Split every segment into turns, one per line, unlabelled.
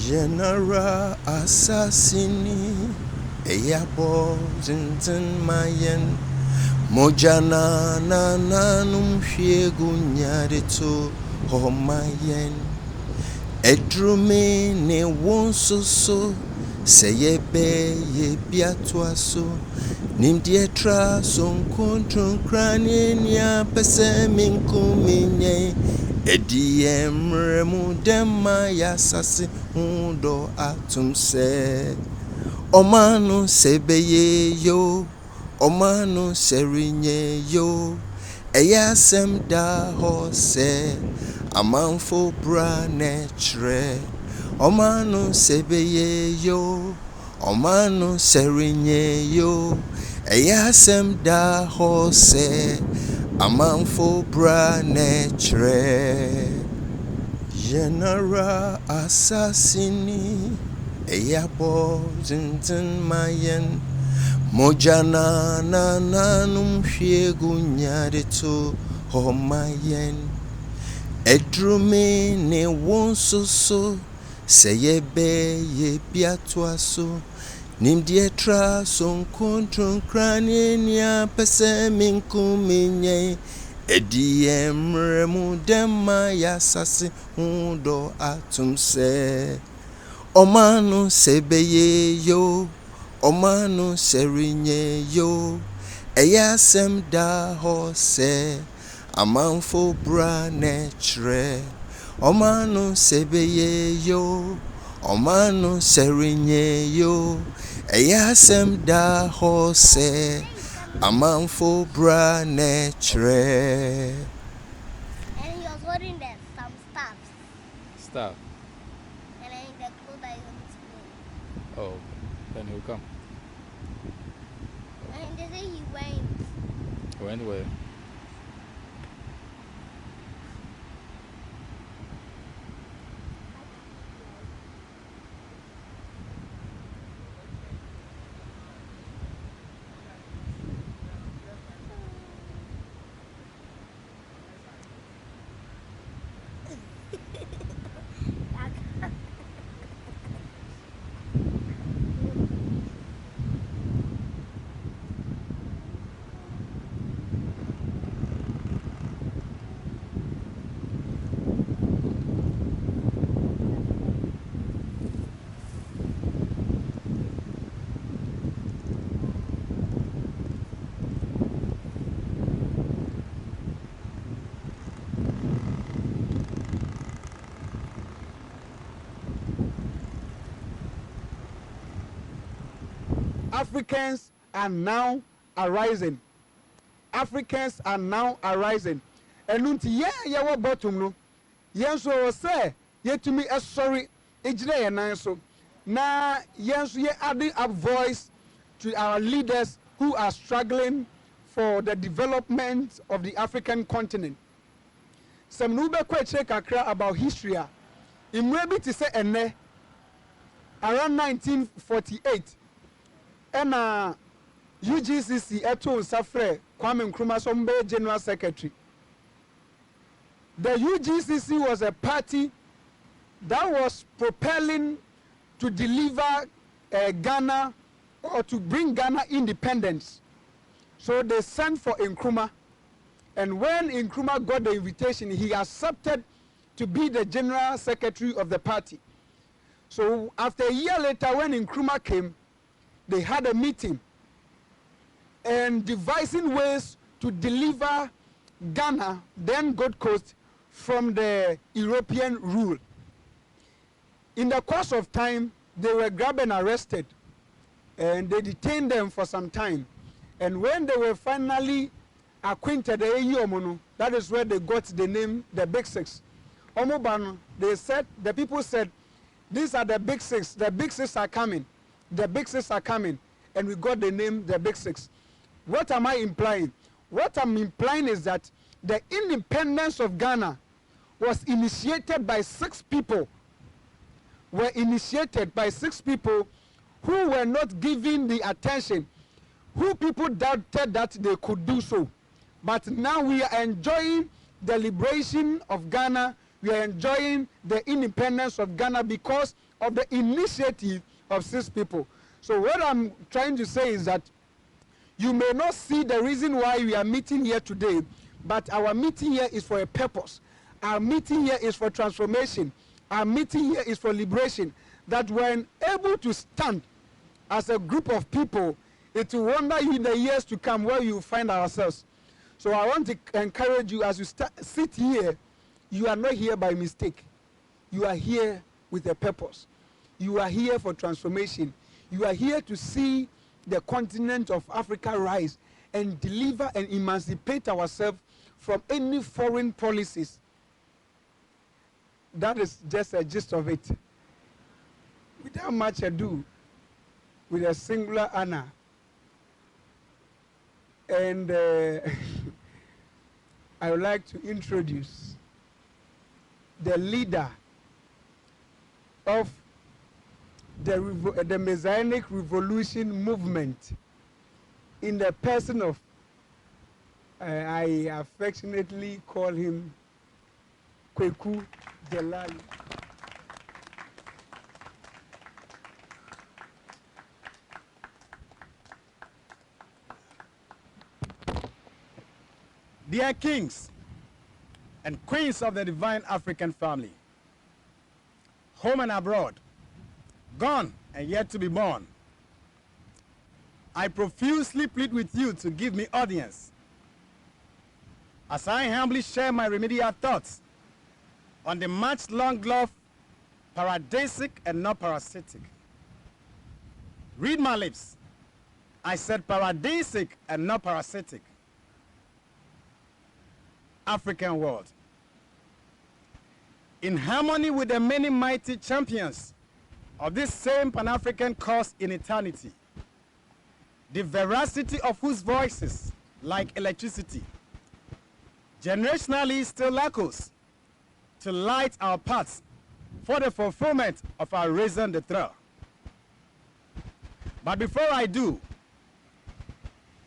General Assassini, Eyabo Zintin Mayen, Mojana Nananum Shiegunyarito, Homayen, Edrume ne wonsoso, Seyebe ye biatwaso, Nimdietra son contron crania pesemin kuminye. Ediem remu dema ya sasi hundo atum se Omanu sebeye yo Omanu serinye yo Eya sem da ho se Amanfo bra netre Omanu sebeye yo Omanu serinye yo Eya sem da ho se Amanfo bra netre General Assassini Eyabo Zintin Mayen Mojana Nananum Shiegunyarito Homayen Edrume ne wonsoso Seyebe ye biatwaso Nimdietra son contron crania pesemin kuminye Ediem remu dema ya sasi hundo atum se Omanu sebeye yo Omanu serinye yo Eya sem da ho se Amanfo bra netre Omanu sebeye yo Omanu serinye yo Eya sem da ho se Amanfo bra netre.
And he was holding there some stuffs.
Stuff?
And then the clothes that he was playing.
Oh, then he'll come.
And they say he went.
Went where?
Africans are now arising. Africans are now arising. And until yeah, what bottom no. Yes, so say, yet to me a sorry, ejre so. Now, yes, ye adding up voice to our leaders who are struggling for the development of the African continent. Some nube check about history. In maybe to say ene around 1948. And UGCC eto Safre Kwame Nkrumah Sombe General Secretary. The UGCC was a party that was propelling to deliver Ghana or to bring Ghana independence. So they sent for Nkrumah, and when Nkrumah got the invitation, he accepted to be the General Secretary of the party. So after a year later, when Nkrumah came, they had a meeting and devising ways to deliver Ghana, then Gold Coast, from the European rule. In the course of time, they were grabbed and arrested, and they detained them for some time. And when they were finally acquainted, that is where they got the name the Big Six. Omobano, they said, the people said, these are the Big Six. The Big Six are coming. The Big Six are coming, and we got the name the Big Six. What am I implying? What I'm implying is that the independence of Ghana was initiated by 6 people. Were initiated by 6 people who were not given the attention, who people doubted that they could do so. But now we are enjoying the liberation of Ghana. We are enjoying the independence of Ghana because of the initiative of 6 people. So what I'm trying to say is that you may not see the reason why we are meeting here today, but our meeting here is for a purpose. Our meeting here is for transformation. Our meeting here is for liberation. That when able to stand as a group of people, it will wonder you in the years to come where you find ourselves. So I want to encourage you as you sit here, you are not here by mistake. You are here with a purpose. You are here for transformation. You are here to see the continent of Africa rise and deliver and emancipate ourselves from any foreign policies. That is just a gist of it. Without much ado, with a singular honor, and I would like to introduce the leader of the Messianic Revolution movement in the person of, I affectionately call him Kweku Delali.
Dear kings and queens of the divine African family, home and abroad, gone and yet to be born, I profusely plead with you to give me audience as I humbly share my remedial thoughts on the much long-loved paradisic and not parasitic. Read my lips. I said paradisic and not parasitic. African world. In harmony with the many mighty champions of this same Pan-African cause in eternity, the veracity of whose voices, like electricity, generationally still echoes to light our paths for the fulfillment of our raison d'etre. But before I do,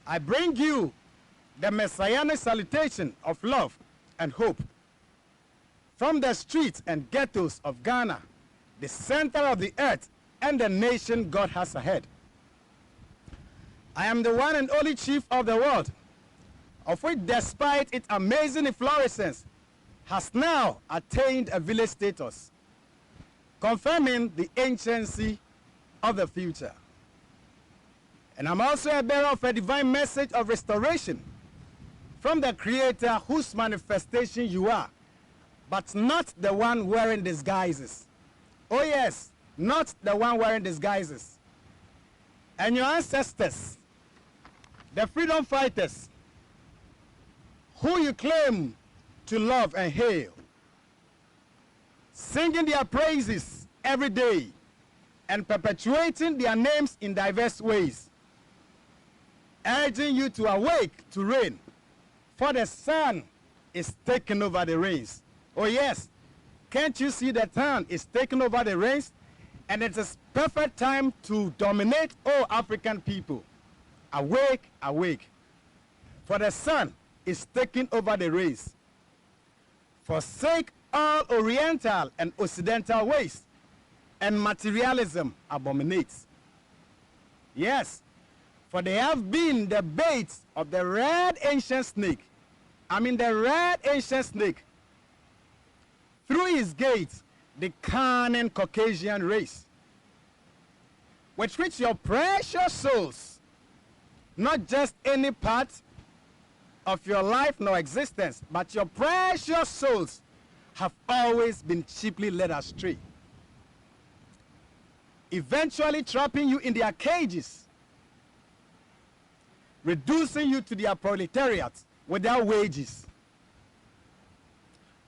I bring you the messianic salutation of love and hope from the streets and ghettos of Ghana, the center of the earth and the nation God has ahead. I am the one and only chief of the world, of which despite its amazing efflorescence, has now attained a village status, confirming the anciency of the future. And I'm also a bearer of a divine message of restoration from the Creator whose manifestation you are, but not the one wearing disguises. Oh yes, not the one wearing disguises. And your ancestors, the freedom fighters, who you claim to love and hail, singing their praises every day and perpetuating their names in diverse ways, urging you to awake to reign, for the sun is taking over the reins. Oh yes, can't you see the sun is taking over the reins? And it is perfect time to dominate all African people. Awake, awake. For the sun is taking over the reins. Forsake all Oriental and Occidental ways, and materialism abominates. Yes, for they have been the bait of the red ancient snake. The red ancient snake. Through his gates, the cunning Caucasian race, with which your precious souls, not just any part of your life nor existence, but your precious souls have always been cheaply led astray, eventually trapping you in their cages, reducing you to their proletariat without wages.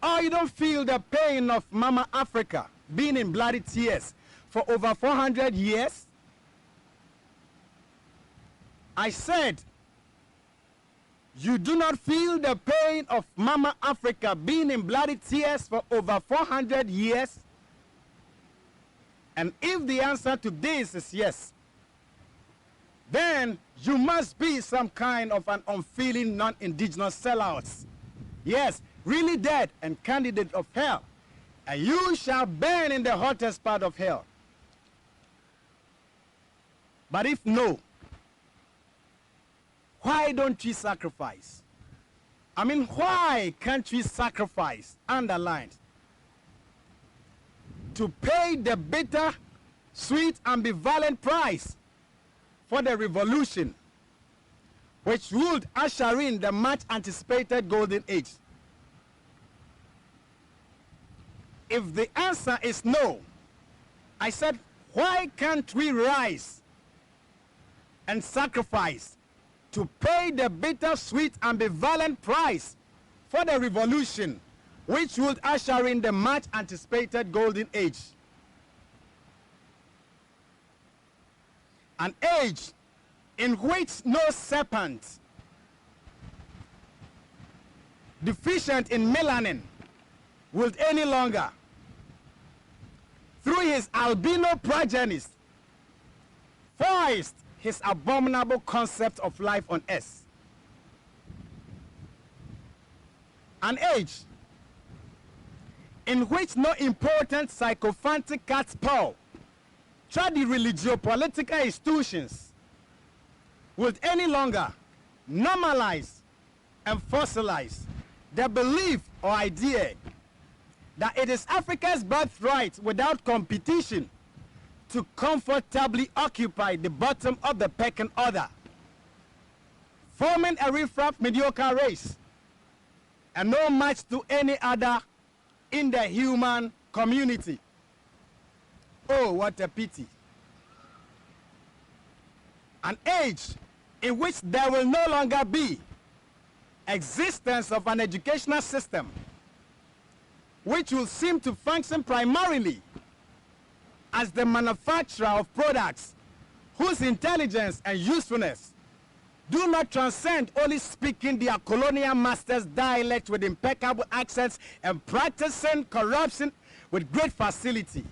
Or you don't feel the pain of Mama Africa being in bloody tears for over 400 years? I said, you do not feel the pain of Mama Africa being in bloody tears for over 400 years? And if the answer to this is yes, then you must be some kind of an unfeeling non-indigenous sellout. Yes, really dead and candidate of hell. And you shall burn in the hottest part of hell, But if no, why don't we sacrifice? I mean, why can't we sacrifice, underlined, to pay the bitter, sweet, ambivalent price for the revolution, which would usher in the much anticipated golden age? If the answer is no, I said, why can't we rise and sacrifice to pay the bitter, sweet, ambivalent price for the revolution, which would usher in the much anticipated golden age? An age in which no serpent deficient in melanin would any longer, through his albino progenies, foist his abominable concept of life on earth. An age in which no important sycophantic cat's paw tried the religio-political institutions would any longer normalize and fossilize the belief or idea that it is Africa's birthright without competition to comfortably occupy the bottom of the pecking order, forming a riffraff mediocre race and no match to any other in the human community. Oh, what a pity. An age in which there will no longer be existence of an educational system which will seem to function primarily as the manufacturer of products whose intelligence and usefulness do not transcend only speaking their colonial masters' dialect with impeccable accents and practicing corruption with great facility.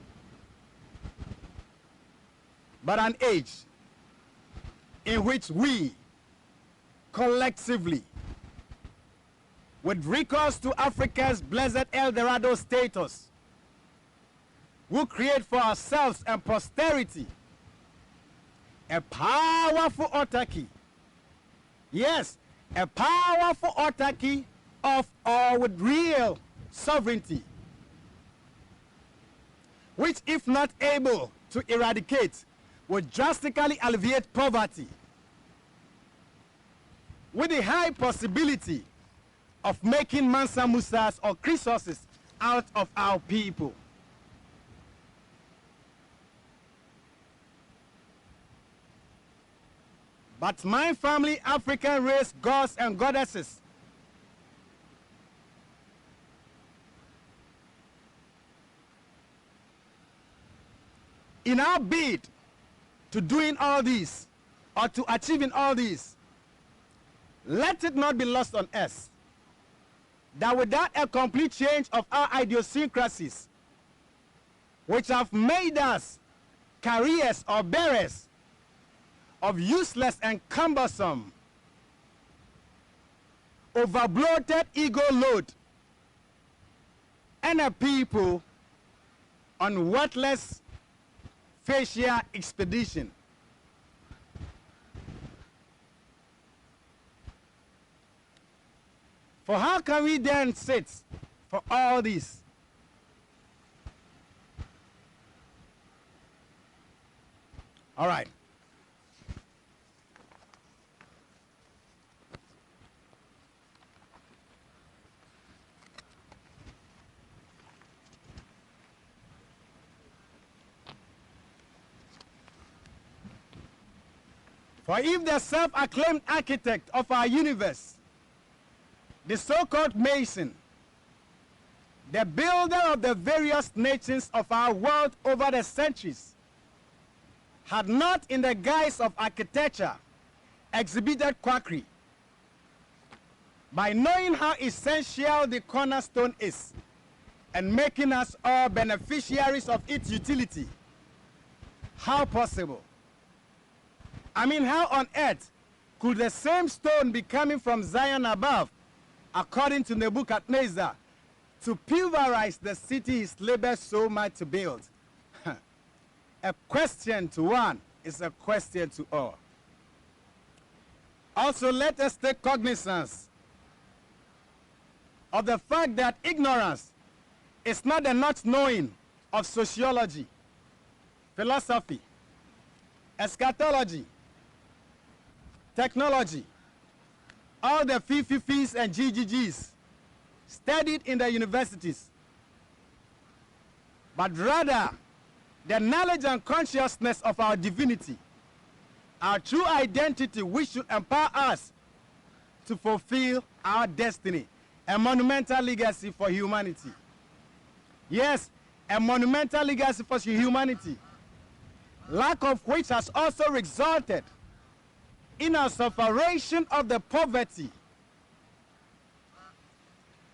But an age in which we collectively, with recourse to Africa's blessed El Dorado status, will create for ourselves and posterity a powerful autarky. Yes, a powerful autarky of or with real sovereignty, which, if not able to eradicate, would drastically alleviate poverty, with the high possibility of making Mansa Musas or Chrysosis out of our people. But my family, African race, gods and goddesses, in our bid to doing all this, or to achieving all this, let it not be lost on us that without a complete change of our idiosyncrasies, which have made us carriers or bearers of useless and cumbersome, overbloated ego load, and a people on worthless facial expedition, for how can we then sit for all this? All right. For if the self-acclaimed architect of our universe, the so-called Mason, the builder of the various nations of our world over the centuries, had not in the guise of architecture exhibited quackery, by knowing how essential the cornerstone is and making us all beneficiaries of its utility, how possible? I mean, how on earth could the same stone be coming from Zion above, according to Nebuchadnezzar, to pulverize the city his labor so much to build? A question to one is a question to all. Also, let us take cognizance of the fact that ignorance is not the not knowing of sociology, philosophy, eschatology, technology, all the FIFIs and GGGs studied in the universities, but rather the knowledge and consciousness of our divinity, our true identity, which should empower us to fulfill our destiny, a monumental legacy for humanity. Yes, a monumental legacy for humanity, lack of which has also resulted in a separation of the poverty,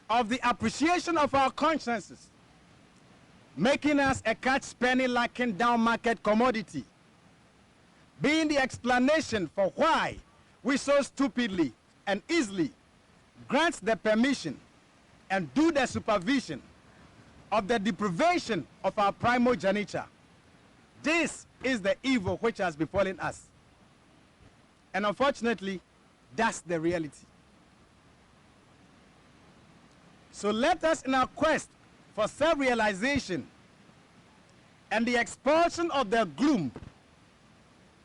of the appreciation of our consciences, making us a catch-penny lacking down market commodity, being the explanation for why we so stupidly and easily grant the permission and do the supervision of the deprivation of our primogeniture. This is the evil which has befallen us. And unfortunately, that's the reality. So let us, in our quest for self-realization and the expulsion of the gloom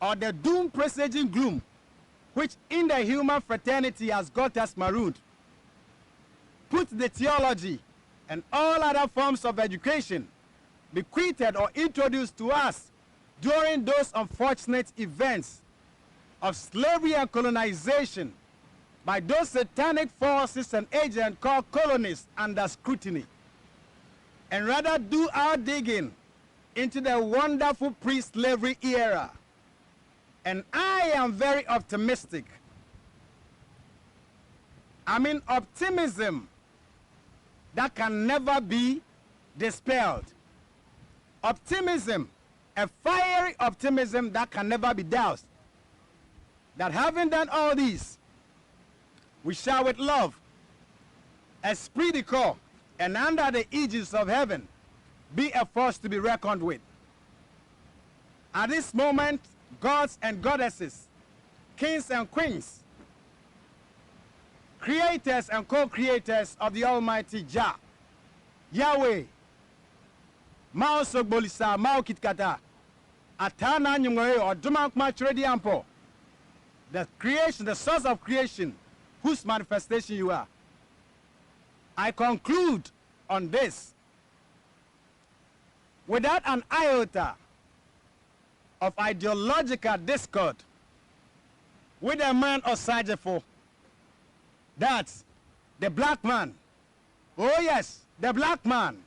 or the doom presaging gloom which in the human fraternity has got us marooned, put the theology and all other forms of education bequeathed or introduced to us during those unfortunate events of slavery and colonization by those satanic forces and agents called colonists under scrutiny, and rather do our digging into the wonderful pre-slavery era. And I am very optimistic. I mean optimism that can never be dispelled. Optimism, a fiery optimism that can never be doused. That having done all these, we shall with love, esprit de corps, and under the aegis of heaven, be a force to be reckoned with. At this moment, gods and goddesses, kings and queens, creators and co-creators of the Almighty Jah, Yahweh, Mao Sogbolisa, Mao Kitkata, Atana Nyungwe, or Dumank Machuredi Ampo, the creation, the source of creation, whose manifestation you are. I conclude on this without an iota of ideological discord with a man of Sajefo, that the black man, oh yes, the black man,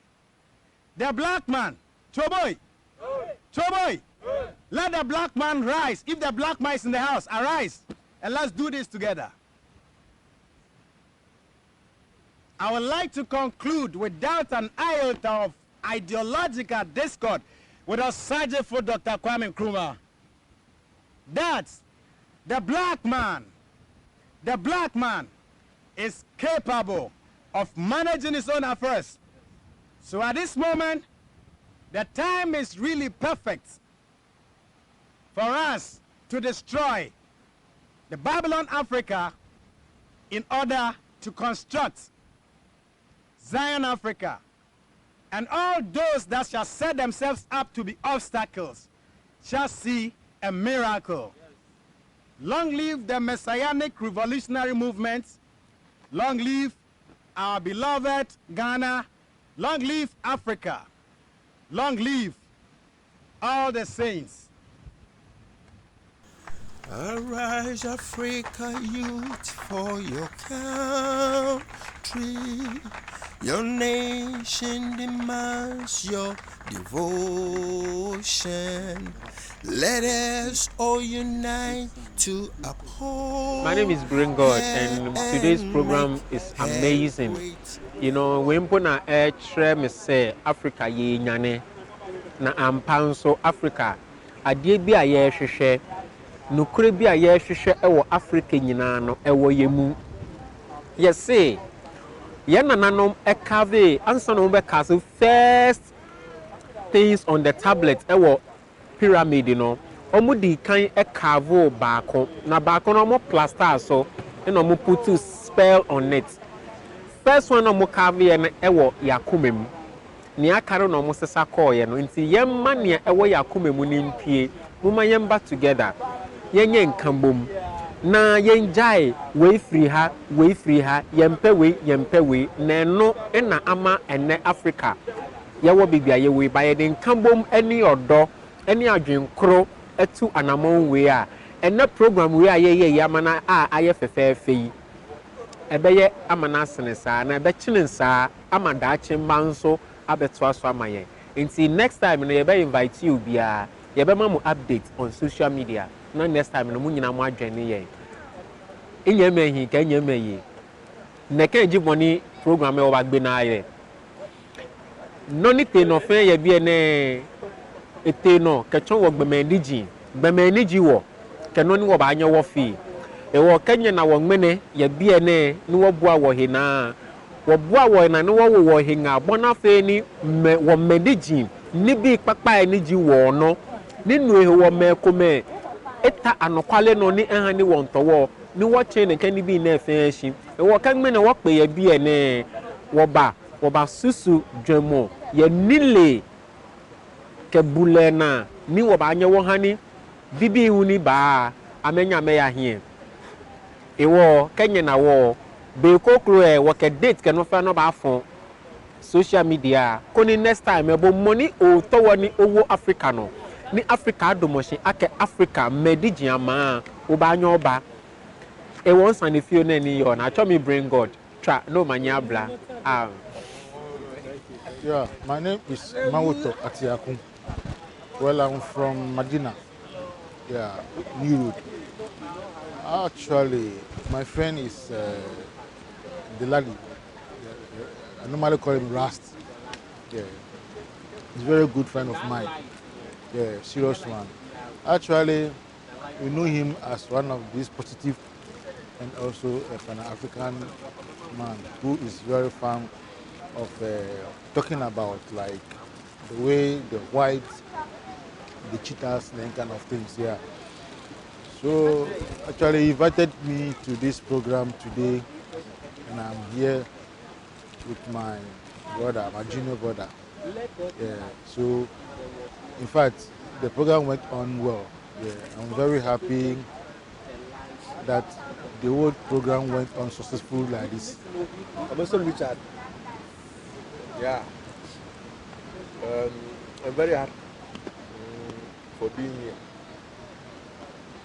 Choboy, let the black man rise. If the black man is in the house, arise, and let's do this together. I would like to conclude without an iota of ideological discord with a sergeant for Dr. Kwame Nkrumah, that the black man is capable of managing his own affairs. So at this moment, the time is really perfect for us to destroy the Babylon Africa in order to construct Zion Africa, and all those that shall set themselves up to be obstacles shall see a miracle. Long live the Messianic revolutionary movement. Long live our beloved Ghana. Long live Africa. Long live all the saints.
Arise, Africa youth, for your country. Your nation demands your devotion. Let us all unite to uphold.
My name is Green God, and today's program is amazing. You know, when puna try me say Africa ye nyane na ampanso Africa adie bi a ye hwehwe nukure bi a ye hwehwe ewo Africa nyina no ewo yemu. Yes say Yanananom ekave answer no be first things on the tablet ewo pyramid, you know, omo di kan e carve baako na baako no mo plaster so na omo put spell on it. First one omo carve ye na ewo yakomem ne akare na omo sesa call ye no nti yemma ne ewo yakomem ni mpie muma yemba together yenye nkambom na yenjai we free ha yempe we na no na ama ene Africa yewo bibia ye we by the nkambom any odo any adwenkro etu anamon we a ene program we a ye yamana a aye fefefe yi ebeye amana asenesa na ebe chinensa amada chimba nso abeto aso amaye nti next time no ye be invite you bia ye be mamu update on social media na next time no munyina mo adwene ye inye mehi ka inye meyi ne ka ji money program e o bagbe na aye no ni te no fe ye bia ne ete no ka chon wo gbemaniji wo ke no ni wo ba anya wo fi e wo kanye na wo ngmene ye bia ne ni wo bua wo hina wo bua wo na ni wo hinga bona fe ni wo mediji ni bi papa eniji wo no ni nu e wo me kome eta anokwale no ni enha ni wo ntowo ni wo che ne kan bi na efe ahyi e wo kan me na wo pe ye bia ne wo ba susu dwemo ye nile ke bulena ni wo ba anya wo hani bibi huni ba amenya me ya hie ewo kenye na wo be kokro e wo ke date ke no fa no ba fon social media koni next time e bo money o to woni owo Africa no ni Africa adomoshin ake Africa mediji ama wo ba anya oba e won san feel na ni yo na cho me bring God tra no manya bla
Yeah, my name is Mawuto Atiakun. Well, I'm from Medina. Yeah, New Road. Actually, my friend is Delali. I normally call him Rast. Yeah, he's a very good friend of mine. Yeah, serious one. Actually, we know him as one of these positive and also a pan-African man who is very fond of talking about like the way the whites, the cheaters, and kind of things. Yeah. So actually he invited me to this program today, and I'm here with my brother, my junior brother. Yeah. So in fact, the program went on well. Yeah. I'm very happy that the whole program went on successful like this.
I'm also Richard. Yeah. I'm very happy for being here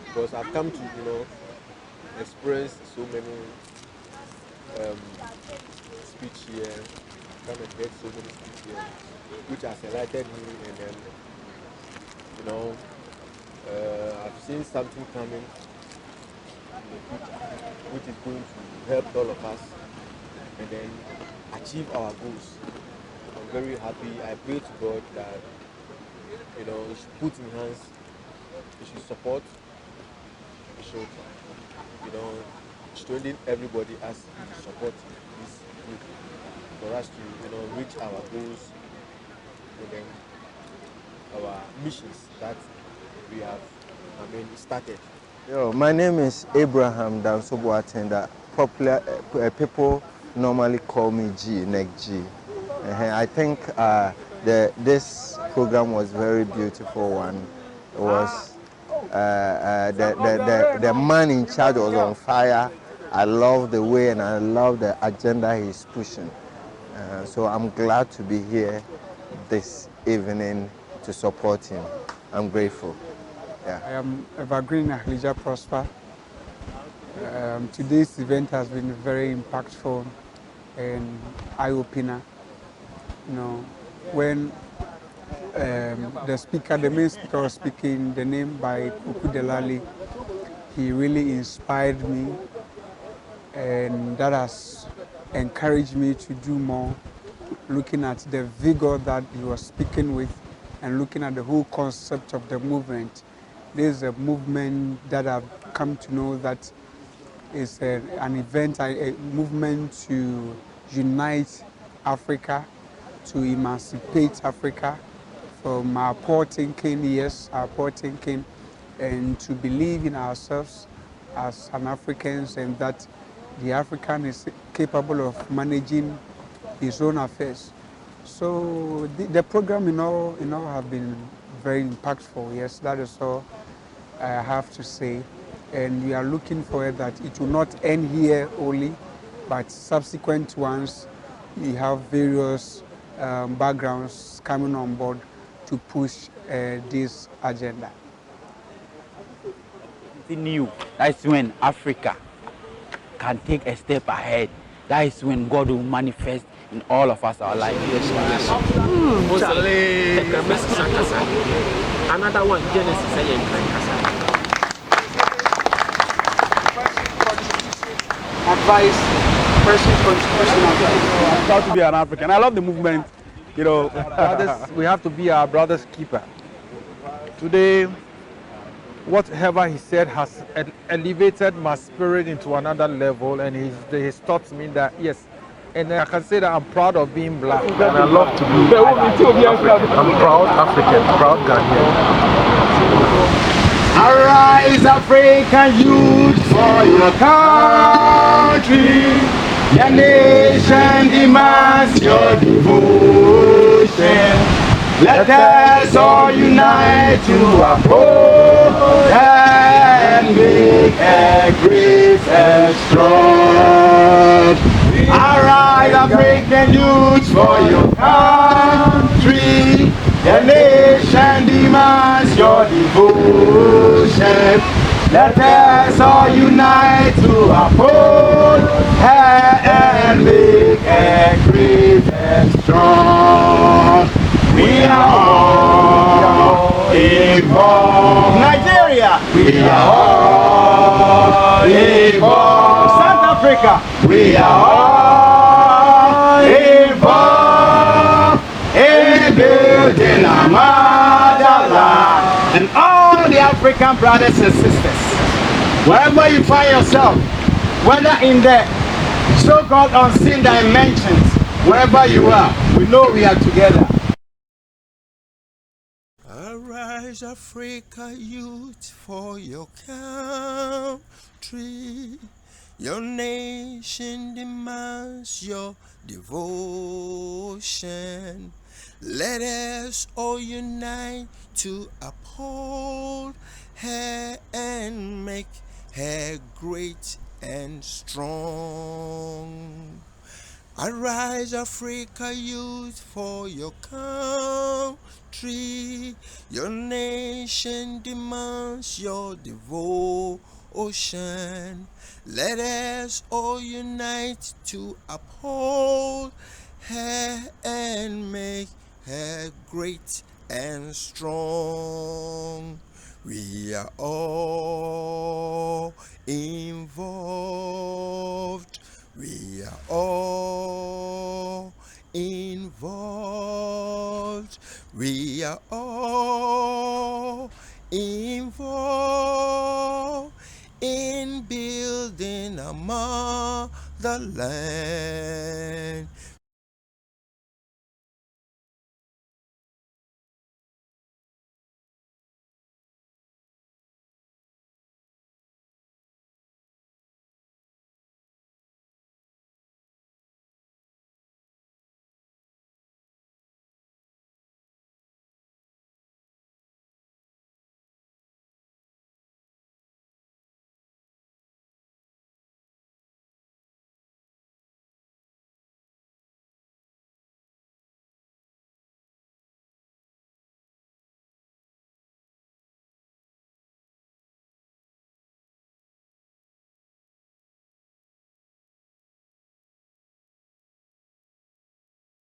because I've come to, experience so many speech here, come and heard so many speech here, which has enlightened me, and then, I've seen something coming in the future, which is going to help all of us, and then achieve our goals. I'm very happy. I pray to God that He should put in hands, He should support, He should strengthen everybody as He support this group for us to reach our goals and then our missions that we have started.
Yo, my name is Abraham Dansoboatenda. Popular people normally call me G, Neck G. I think this program was very beautiful one. It was the man in charge was on fire. I love the way and I love the agenda he's pushing. So I'm glad to be here this evening to support him. I'm grateful. Yeah.
I am Evergreen Ahlija Prosper. Today's event has been very impactful and eye-opener. When the main speaker was speaking, the name by Kweku Delali, he really inspired me, and that has encouraged me to do more, looking at the vigor that he was speaking with and looking at the whole concept of the movement. There's a movement that I've come to know that is an event, a movement to unite Africa, to emancipate Africa from our poor thinking, and to believe in ourselves as an Africans, and that the African is capable of managing his own affairs. So the program have been very impactful. Yes, that is all I have to say. And we are looking forward that it will not end here only, but subsequent ones, we have various backgrounds coming on board to push this agenda.
New. That's when Africa can take a step ahead. That is when God will manifest in all of us our life.
Another one, Genesis.
Advice, person contribution advice.
I'm proud to be an African. I love the movement. You know,
Brothers, we have to be our brother's keeper. Today, whatever he said has elevated my spirit into another level, and his thoughts mean that, yes, and I can say that I'm proud of being black. And I love to be African. I'm proud African, proud Ghanaian.
arise, African youth, for your country. Your nation demands your devotion. Let us all unite to uphold and make a great and strong. Arise, African youth, for your country. Your nation demands your devotion. Let us all unite to uphold and make a great and strong. We are all involved. Nigeria, we are all involved. South Africa, we are all involved in building a motherland. And all the African brothers and sisters, wherever you find yourself, whether in the so-called unseen dimensions, wherever you are, we know we are together.
Arise, Africa youth, for your country. Your nation demands your devotion. Let us all unite to uphold her and make her great and strong. Arise, Africa youth, for your country. Your nation demands your devotion. Let us all unite to uphold her and make her great and strong. We are all involved. We are all involved. We are all involved in building a motherland.